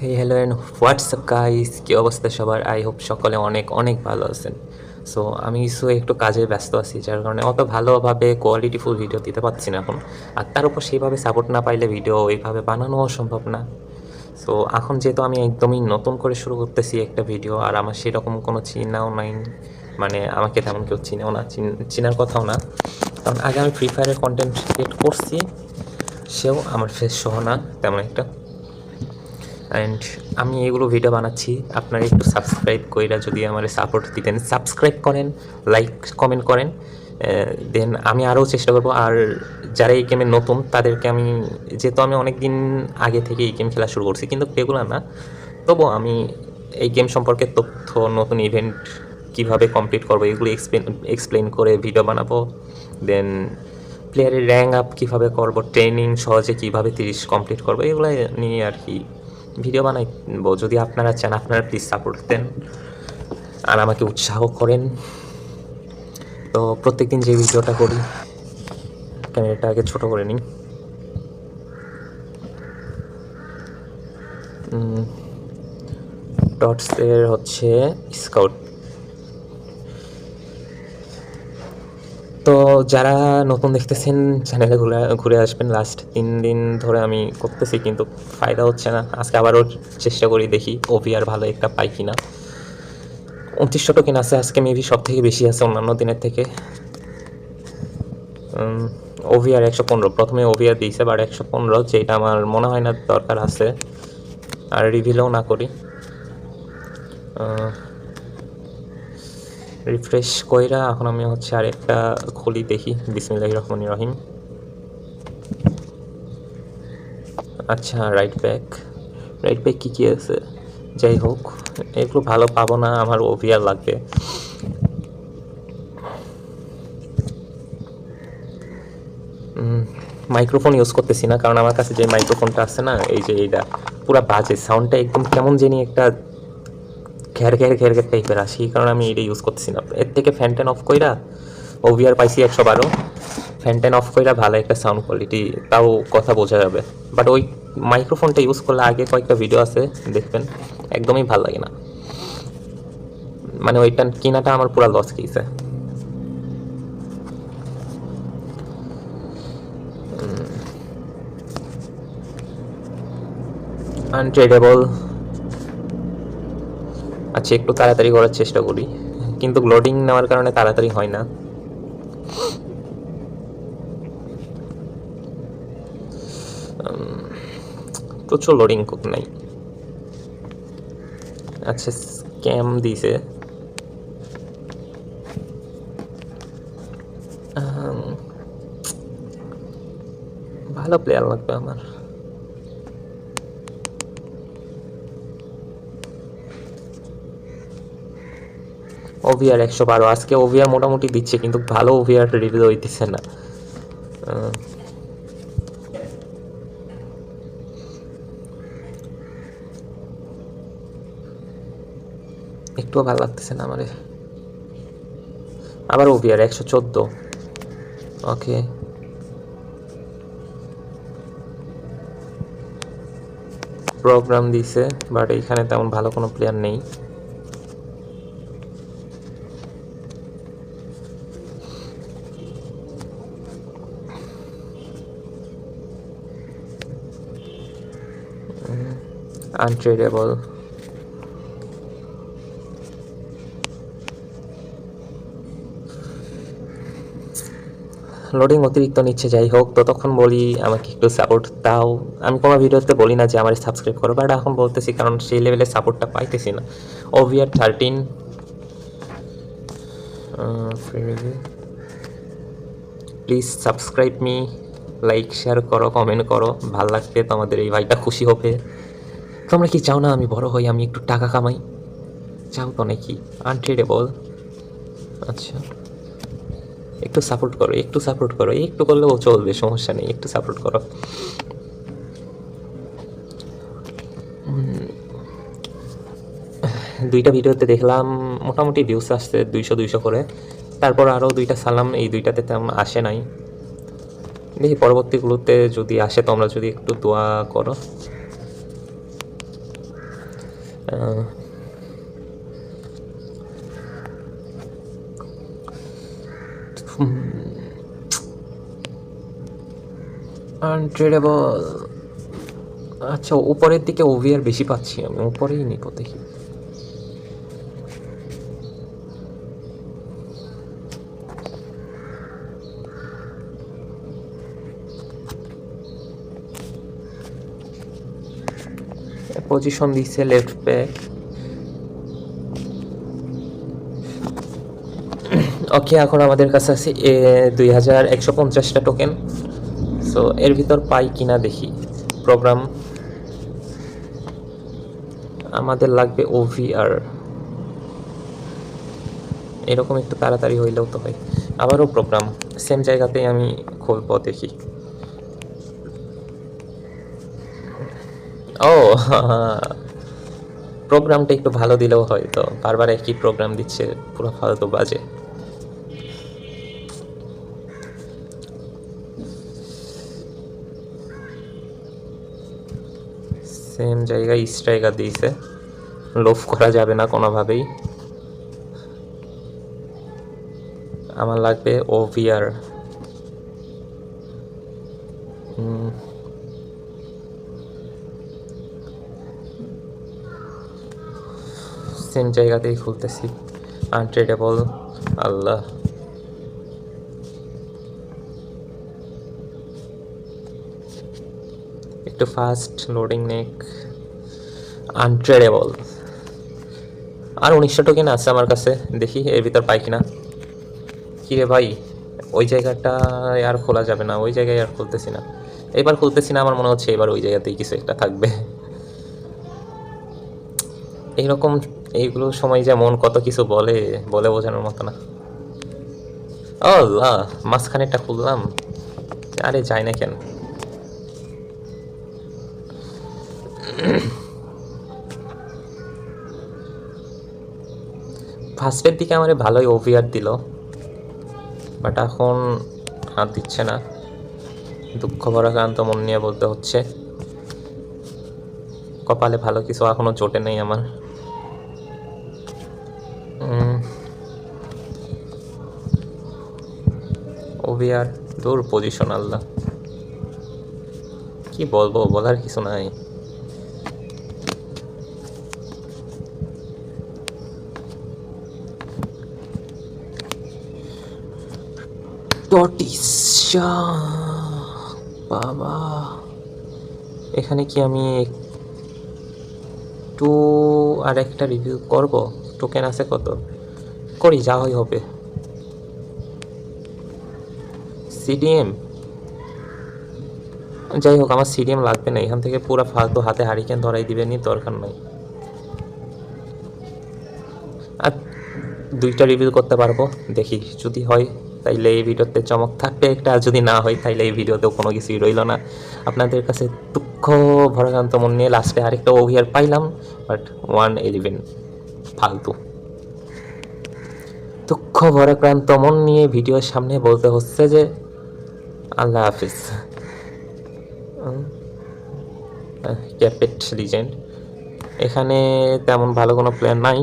Hey hello and WhatsApp guys, কী অবস্থা সবার? আই হোপ সকলে অনেক অনেক ভালো আছেন। একটু কাজে ব্যস্ত আছি, যার কারণে অত ভালোভাবে কোয়ালিটিফুল ভিডিও দিতে পারছি না এখন। আর তার উপর সেইভাবে সাপোর্ট না পাইলে ভিডিও ওইভাবে বানানোও সম্ভব না। সো এখন যেহেতু আমি একদমই নতুন করে শুরু করতেছি একটা ভিডিও, আর আমার সেরকম কোনো চিনাও নাই, মানে আমাকে তেমন কেউ চিনেও না, চিনার কথাও না। কারণ আগে আমি ফ্রি ফায়ারের কন্টেন্ট ক্রিয়েট করছি, সেও আমার ফেস সহ না তেমন একটা। অ্যান্ড আমি এগুলো ভিডিও বানাচ্ছি, আপনারা একটু সাবস্ক্রাইব কইরা যদি আমার সাপোর্ট দিতেন, সাবস্ক্রাইব করেন, লাইক কমেন্ট করেন, দেন আমি আরও চেষ্টা করব। আর যারা এই গেমে নতুন তাদেরকে আমি, যেহেতু আমি অনেক দিন আগে থেকে এই গেম খেলা শুরু করছি কিন্তু রেগুলার না, তবুও আমি এই গেম সম্পর্কে তথ্য, নতুন ইভেন্ট কীভাবে কমপ্লিট করবো এগুলো এক্সপ্লেন করে ভিডিও বানাবো। দেন প্লেয়ারের র্যাঙ্ক আপ কীভাবে করবো, ট্রেনিং সহজে কীভাবে 30 কমপ্লিট করবো, এগুলো নিয়ে আর কি ভিডিও বানাইবো। যদি আপনারা চান, আপনারা প্লিজ সাপোর্ট দেন আর আমাকে উৎসাহ করেন। তো প্রত্যেকদিন যে ভিডিওটা করি, ক্যামেরাটা আগে ছোট করে নিই। ডটসের হচ্ছে স্কাউট। তো যারা নতুন দেখতেছেন চ্যানেলে ঘুরে আসবেন। লাস্ট 3 দিন ধরে আমি করতেছি কিন্তু ফায়দা হচ্ছে না। আজকে আবারও চেষ্টা করি, দেখি ওভিআর ভালো একটা পাই কিনা। 2900 টোকেন আছে আজকে, মেবি সব থেকে বেশি আছে অন্যান্য দিনের থেকে। ওভিআর 115, প্রথমে ওভিআর দিয়েছে বাট 115, যেটা আমার মনে হয় না দরকার আছে, আর রিভিলও না করি। রিফ্রেশ কইরা এখন আমি হচ্ছে আরেকটা খুলি, দেখি। বিসমিল্লাহির রহমানির রহিম। আচ্ছা, রাইট ব্যাক কী কী আছে? যাই হোক, এগুলো ভালো পাবো না, আমার ওভিআর লাগবে। মাইক্রোফোন ইউজ করতেছি না, কারণ আমার কাছে যে মাইক্রোফোনটা আছে না, এই যে এইটা পুরা বাজে, সাউন্ডটা একদম কেমন জানি একটা ঘের ঘের ঘের ঘের টাইপের আসে, এই কারণে আমি এটা ইউজ করতেছি না। এর থেকে ফ্যান অফ কইরা ওভিআর পাইছি 112, ফ্যান অফ কইরা ভালো একটা সাউন্ড কোয়ালিটি, তাও কথা বোঝা যাবে। বাট ওই মাইক্রোফোনটা ইউজ করলে, আগে কয়েকটা ভিডিও আছে দেখবেন, একদমই ভালো লাগে না। মানে ওইটা কিনাটা আমার পুরা লস গিয়েছে। আনট্রেডেবল। আচ্ছা, একটু তাড়াতাড়ি করার চেষ্টা করি, কিন্তু লোডিং নেওয়ার কারণে তাড়াতাড়ি হয় না। প্রচুর লোডিং নাই। আচ্ছা, স্ক্যাম দিছে। ভালো প্লেয়ার লাগবে আমার। ওভিআর 112, আজকে ওভিআর মোটামুটি দিচ্ছে, কিন্তু ভালো ওভিআর রিভিউ হইতেছে না। একটুও ভালো লাগতেছে না আমারে। আবার ওভিআর 114। ওকে, প্রোগ্রাম দিছে, বাট এইখানে তেমন ভালো কোনো প্লেয়ার নেই। আনট্রেডেবল। লোডিং অতিরিক্ত নিচ্ছে। যাই হোক, ততক্ষণ বলি আমাকে একটু সাপোর্ট দাও। আমি কোনো ভিডিওতে বলি না যে আমার সাবস্ক্রাইব করো, বাট এখন বলতেছি কারণ সেই লেভেলের সাপোর্টটা পাইতেছি না। ওভিআর 13, please subscribe me, like share করো, কমেন্ট করো, ভাল লাগবে তোমাদের, এই ভাইটা খুশি হবে। তোমরা কি চাও না আমি বড় হই, আমি একটু টাকা কামাই? চাও তো নাকি? আনট্রেডেবল। আচ্ছা, একটু সাপোর্ট করো, একটু করলেও চলবে, সমস্যা নেই, একটু সাপোর্ট করো। দুইটা ভিডিওতে দেখলাম মোটামুটি ভিউস আসছে 200 করে, তারপর আরও দুইটা সালাম, এই দুইটাতে তেমন আসে নাই। দেখি পরবর্তীগুলোতে যদি আসে, তোমরা যদি একটু দোয়া করো। আনট্রেডেবল। আচ্ছা, উপরের দিকে ওভিআর বেশি পাচ্ছি আমি, উপরেই নিব দেখি। পজিশন দিচ্ছে লেফট ব্যাক। ওকে, এখন আমাদের কাছে আছে 2150টা টোকেন। সো এর ভিতর পাই কিনা দেখি। প্রোগ্রাম আমাদের লাগবে ওভিআর, এরকম একটু তাড়াতাড়ি হইলেও তো হয়। আবারও প্রোগ্রাম, সেম জায়গাতেই আমি খুলবো দেখি। ও প্রোগ্রামটা একটু ভালো দিলেও হয়, তো বারবার একই প্রোগ্রাম দিচ্ছে, পুরো ফালতু বাজে। সেম জায়গায় স্ট্রাইকার দিয়েছে, লোভ করা যাবে না কোনোভাবেই। আমার লাগবে ওভিআর। সেম জায়গাতেই খুলতেছি, আনট্রেডেবল। আল্লাহ, একটু ফাস্ট লোডিং নেক। আনট্রেডেবল। আর 1900 টোকেন আছে আমার কাছে, দেখি এর ভিতর পাই কিনা। কি রে ভাই, ওই জায়গাটা আর খোলা যাবে না, ওই জায়গায় আর খুলতেছি না। এবার খুলতেছি না, আমার মনে হচ্ছে এবার ওই জায়গাতেই কিছু একটা থাকবে। এইরকম এইগুলো সময় যে মন কত কিছু বলে, বলে বোঝানোর মতো না। ও আল্লাহ, মাঝখানেরটা খুললাম, আরে যায় না কেন? ফার্স্টের দিকে আমার ভালোই ওভিআর দিল, বাট এখন আর দিচ্ছে না। দুঃখ ভরাক্রান্ত মন নিয়ে বলতে হচ্ছে, কপালে ভালো কিছু এখনো জোটে নেই আমার। ওভিআর দূর পজিশন, আল্লাহ কি বলবো, বলার কিছু নাই। টটিসা বাবা, এখানে কি আমি একটু আর একটা রিভিউ করব? টোকেন আছে কত? করি, যা হয় হবে। সিডিএম, যাই হোক, আমার সিডিএম লাগবে না, এখান থেকে পুরো ফালতু হাতে হারিকেন ধরাই দিবেনি, দরকার নাই। আর 2টা রিভিউ করতে পারবো, দেখি যদি হয় তাইলে এই ভিডিওতে চমক থাকবে একটা, আর যদি না হয় তাইলে এই ভিডিওতেও কোনো কিছুই রইল না। আপনাদের কাছে দুঃখ ভরাক্রান্ত মন নিয়ে লাস্টে আরেকটা ওভিআর পাইলাম, বাট 111 ফালতু। দুঃখ ভরাক্রান্ত মন নিয়ে ভিডিওর সামনে বলতে হচ্ছে যে আল্লাহ হাফিজ। ক্যাপেট লিজেন্ড, এখানে তেমন ভালো কোনো প্ল্যান নাই।